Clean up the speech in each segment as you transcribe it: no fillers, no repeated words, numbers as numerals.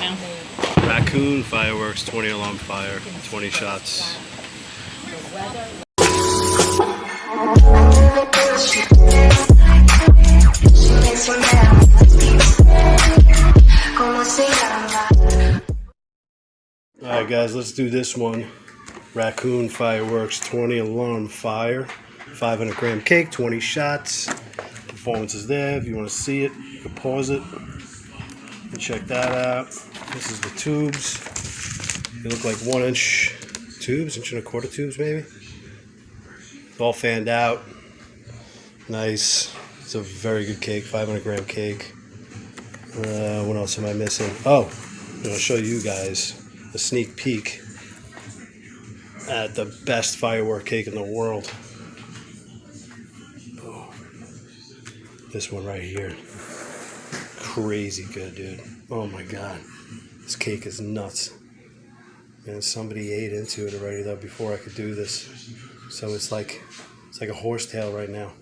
now. Raccoon fireworks, 20 alarm fire, 20 shots. Alright guys, let's do this one. Raccoon fireworks, 20 alarm fire, 500 gram cake, 20 shots. Performance is there. If you want to see it, you can pause it and check that out. This is the tubes. They look like 1-inch tubes, 1.25 inch tubes maybe. It's all fanned out. Nice. It's a very good cake, 500 gram cake. What else am I missing? Oh, I'm going to show you guys a sneak peek at the best firework cake in the world. Oh, this one right here. Crazy good, dude. Oh my god. This cake is nuts. And somebody ate into it already though before I could do this. So it's like a horsetail right now.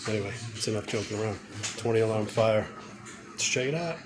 Anyway, it's enough joking around. 20 alarm fire. Let's check it out.